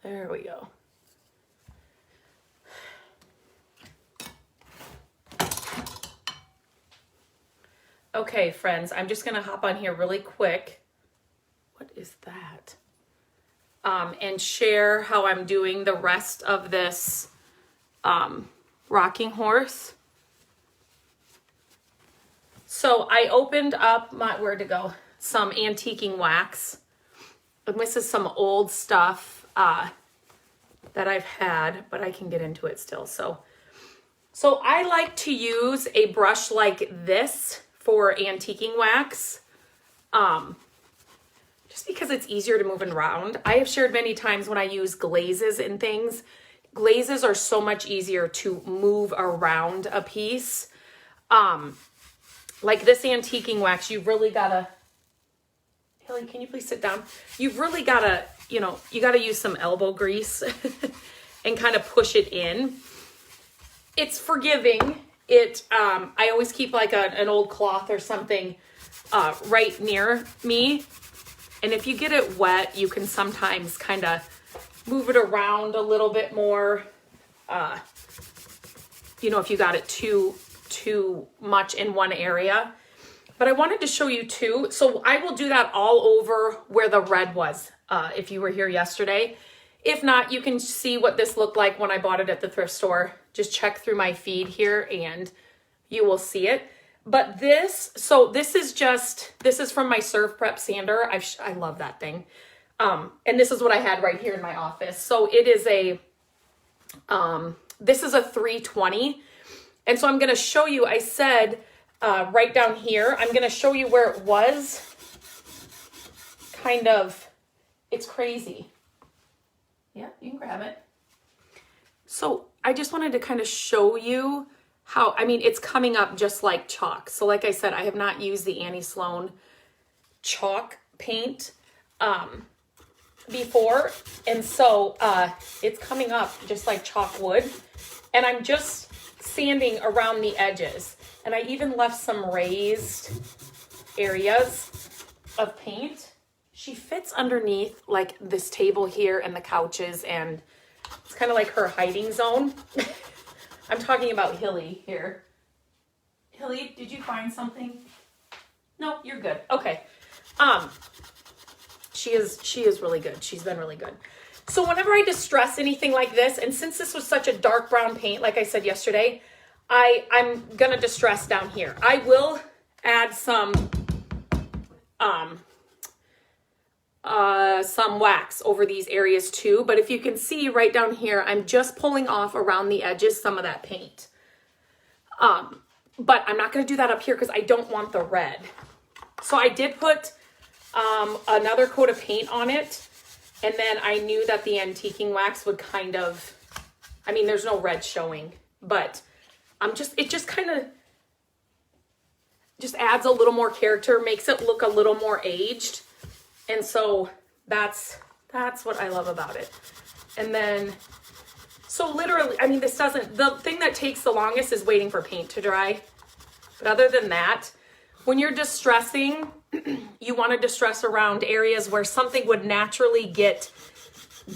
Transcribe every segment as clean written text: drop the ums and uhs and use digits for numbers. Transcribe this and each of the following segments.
There we go. Okay, friends, I'm just going to hop on here really quick. What is that? And share how I'm doing the rest of this rocking horse. So I opened up my, where'd it go? Some antiquing wax. And this is some old stuff that I've had, but I can get into it still. So I like to use a brush like this for antiquing wax, just because it's easier to move around. I have shared many times when I use glazes and things, glazes are so much easier to move around a piece. Like this antiquing wax, you've really gotta, Haley, can you please sit down? You've really gotta, you know, you gotta use some elbow grease and kind of push it in. It's forgiving. I always keep like an old cloth or something right near me. And if you get it wet, you can sometimes kind of move it around a little bit more. You know, if you got it too much in one area. But I wanted to show you too. So I will do that all over where the red was, if you were here yesterday. If not, you can see what this looked like when I bought it at the thrift store. Just check through my feed here and you will see it. But this is from my Serve Prep sander. I love that thing. And this is what I had right here in my office. So it is this is a 320. And so I'm going to show you, I said, right down here, I'm going to show you where it was kind of, it's crazy. Yeah, you can grab it. So I just wanted to kind of show you how, I mean, it's coming up just like chalk. So like I said, I have not used the Annie Sloan chalk paint before. And so it's coming up just like chalk would. And I'm just sanding around the edges. And I even left some raised areas of paint. She fits underneath like this table here and the couches, and it's kind of like her hiding zone. I'm talking about Hilly here. Hilly, did you find something? No, you're good. Okay. She is really good. She's been really good. So whenever I distress anything like this, and since this was such a dark brown paint, like I said yesterday, I'm gonna distress down here. I will add some wax over these areas too, but if you can see right down here, I'm just pulling off around the edges some of that paint. But I'm not going to do that up here because I don't want the red. So I did put another coat of paint on it, and then I knew that the antiquing wax would kind of, I mean, there's no red showing, but it just kind of just adds a little more character, makes it look a little more aged. And so that's what I love about it. And then, so literally, I mean, the thing that takes the longest is waiting for paint to dry. But other than that, when you're distressing, you want to distress around areas where something would naturally get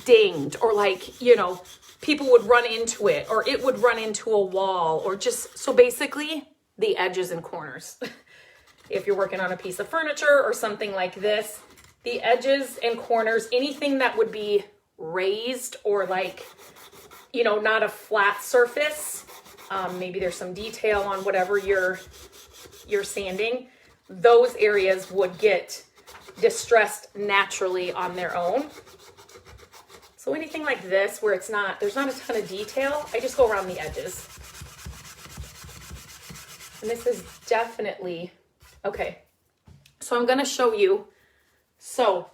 dinged, or like, you know, people would run into it, or it would run into a wall, or just, so basically the edges and corners. If you're working on a piece of furniture or something like this, the edges and corners, anything that would be raised or like, you know, not a flat surface, maybe there's some detail on whatever you're sanding, those areas would get distressed naturally on their own. So anything like this where there's not a ton of detail, I just go around the edges. And this is definitely, okay. So I'm going to show you. So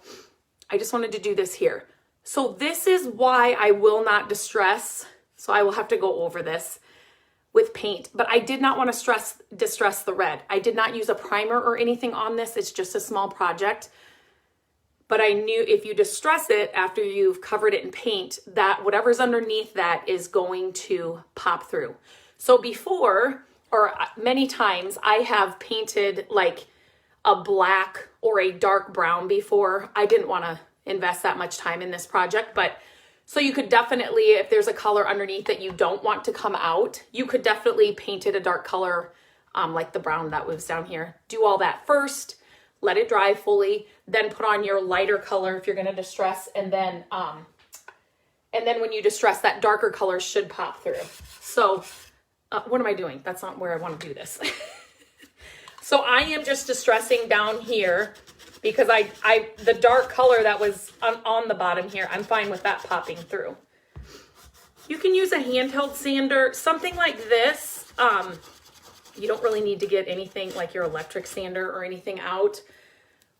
I just wanted to do this here. So this is why I will not distress. So I will have to go over this with paint, but I did not want to distress the red. I did not use a primer or anything on this. It's just a small project. But I knew if you distress it after you've covered it in paint, that whatever's underneath that is going to pop through. So before, or many times, I have painted like a black or a dark brown before. I didn't want to invest that much time in this project, but So you could definitely, if there's a color underneath that you don't want to come out, you could definitely paint it a dark color, like the brown that was down here. Do all that first, let it dry fully, then put on your lighter color if you're gonna distress, and then when you distress, that darker color should pop through. So what am I doing? That's not where I want to do this. So I am just distressing down here because the dark color that was on the bottom here, I'm fine with that popping through. You can use a handheld sander, something like this. You don't really need to get anything like your electric sander or anything out.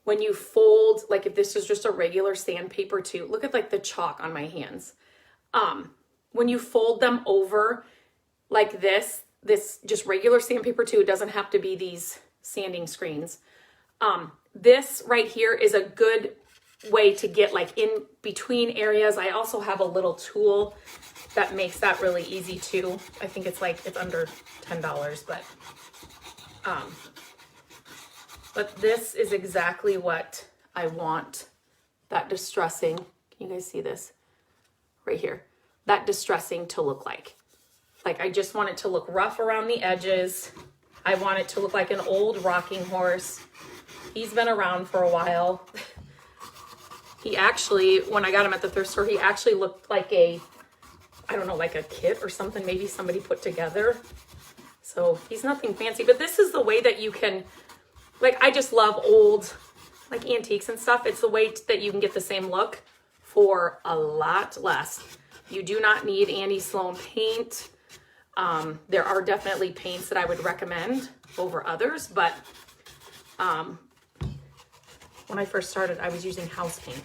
When you fold, like if this is just a regular sandpaper too, look at like the chalk on my hands. When you fold them over like this just regular sandpaper too, it doesn't have to be these sanding screens. This right here is a good way to get like in between areas. I also have a little tool that makes that really easy too. I think it's under $10, but this is exactly what I want that distressing. Can you guys see this right here? That distressing to look like. Like I just want it to look rough around the edges. I want it to look like an old rocking horse. He's been around for a while. He actually, when I got him at the thrift store, he actually looked like I don't know, like a kit or something maybe somebody put together. So he's nothing fancy, but this is the way that you can, like, I just love old, like antiques and stuff. It's the way that you can get the same look for a lot less. You do not need Andy Sloan paint. There are definitely paints that I would recommend over others, but when I first started, I was using house paint.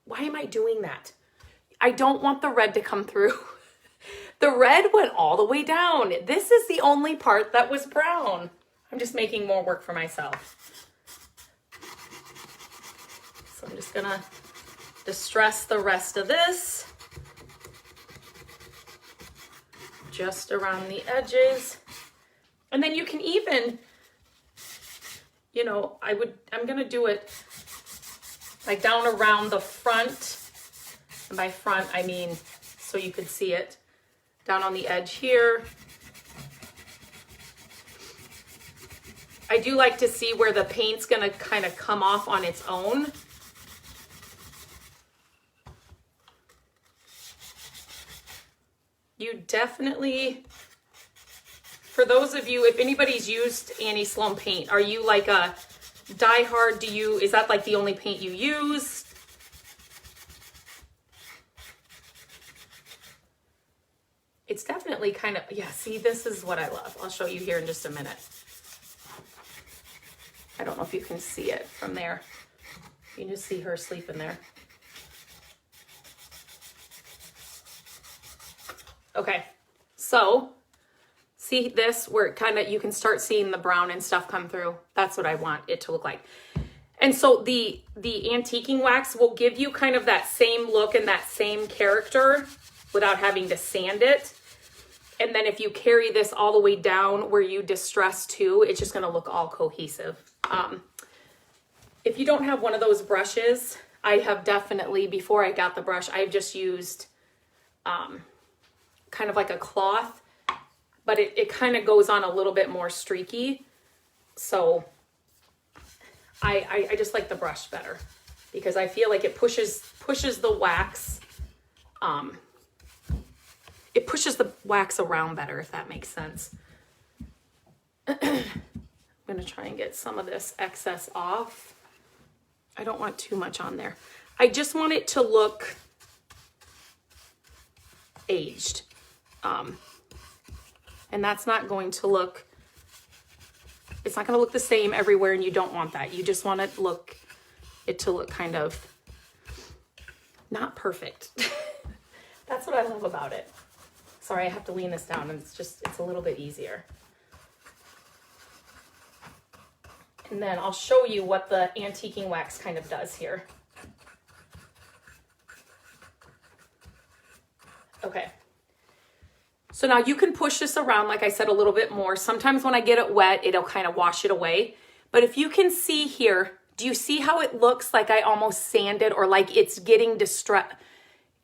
Why am I doing that? I don't want the red to come through. The red went all the way down. This is the only part that was brown. I'm just making more work for myself. So I'm just gonna distress the rest of this. Just around the edges. And then you can even, you know, I'm gonna do it like down around the front. And by front, I mean, so you could see it down on the edge here. I do like to see where the paint's gonna kind of come off on its own. You definitely, for those of you, if anybody's used Annie Sloan paint, are you like a diehard? Is that like the only paint you use? It's definitely kind of, yeah, see, this is what I love. I'll show you here in just a minute. I don't know if you can see it from there. You can just see her sleeping there. Okay, so see this where it kind of, you can start seeing the brown and stuff come through. That's what I want it to look like. And so the antiquing wax will give you kind of that same look and that same character without having to sand it. And then if you carry this all the way down where you distress too, it's just gonna look all cohesive. If you don't have one of those brushes, I have definitely, before I got the brush, I've just used kind of like a cloth, but it kind of goes on a little bit more streaky. So I just like the brush better because I feel like it pushes the wax. It pushes the wax around better, if that makes sense. I'm gonna try and get some of this excess off. I don't want too much on there. I just want it to look aged. And that's not going to look, it's not gonna look the same everywhere, and you don't want that. You just want it to look kind of not perfect. That's what I love about it. Sorry, I have to lean this down, and it's a little bit easier. And then I'll show you what the antiquing wax kind of does here. Okay. So now you can push this around, like I said, a little bit more. Sometimes when I get it wet, it'll kind of wash it away. But if you can see here, do you see how it looks like I almost sanded, or like it's getting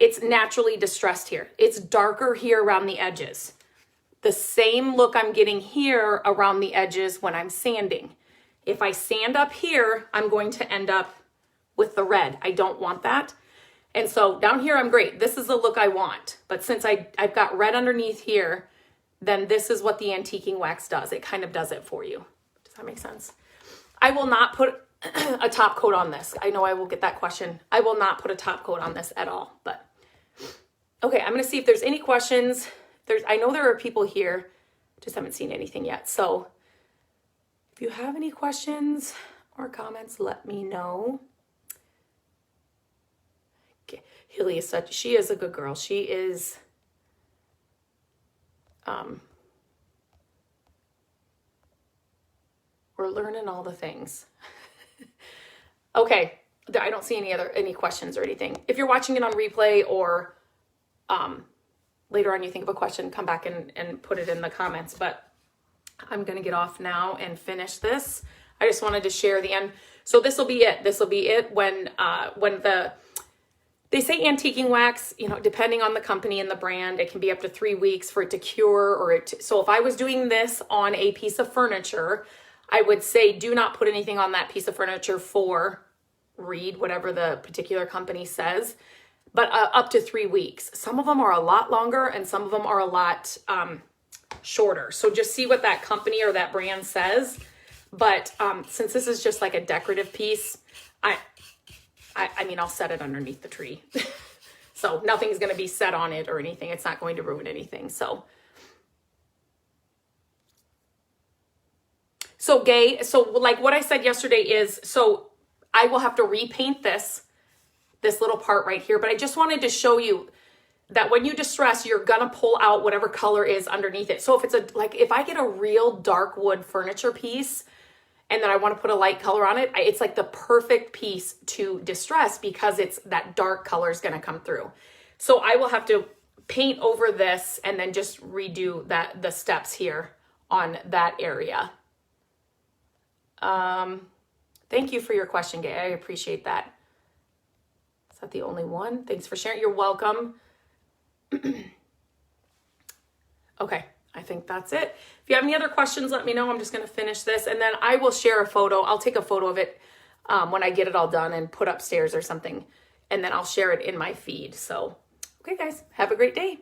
it's naturally distressed here. It's darker here around the edges. The same look I'm getting here around the edges when I'm sanding. If I sand up here, I'm going to end up with the red. I don't want that. And so down here, I'm great. This is the look I want. But since I've got red underneath here, then this is what the antiquing wax does. It kind of does it for you. Does that make sense? I will not put a top coat on this. I know I will get that question. I will not put a top coat on this at all. But okay, I'm going to see if there's any questions. I know there are people here, just haven't seen anything yet. So if you have any questions or comments, let me know. Okay. Hilly is she is a good girl. She is, we're learning all the things. Okay. I don't see any questions or anything. If you're watching it on replay or, later on you think of a question, come back and put it in the comments. But I'm going to get off now and finish this. I just wanted to share the end. So this will be it. This will be it when they say antiquing wax, you know, depending on the company and the brand, it can be up to 3 weeks for it to cure so if I was doing this on a piece of furniture, I would say do not put anything on that piece of furniture read whatever the particular company says. But up to 3 weeks. Some of them are a lot longer and some of them are a lot shorter. So just see what that company or that brand says. But since this is just like a decorative piece, I mean, I'll set it underneath the tree. So nothing's going to be set on it or anything. It's not going to ruin anything. So Gay, so like what I said yesterday is, so I will have to repaint this little part right here, but I just wanted to show you that when you distress, you're gonna pull out whatever color is underneath it. So if it's if I get a real dark wood furniture piece and then I want to put a light color on it, it's like the perfect piece to distress because it's that dark color is gonna come through. So I will have to paint over this and then just redo the steps here on that area. Thank you for your question, Gay. I appreciate that. Is that the only one? Thanks for sharing. You're welcome. Okay, I think that's it. If you have any other questions, let me know. I'm just going to finish this and then I will share a photo. I'll take a photo of it when I get it all done and put upstairs or something, and then I'll share it in my feed. So, okay guys, have a great day.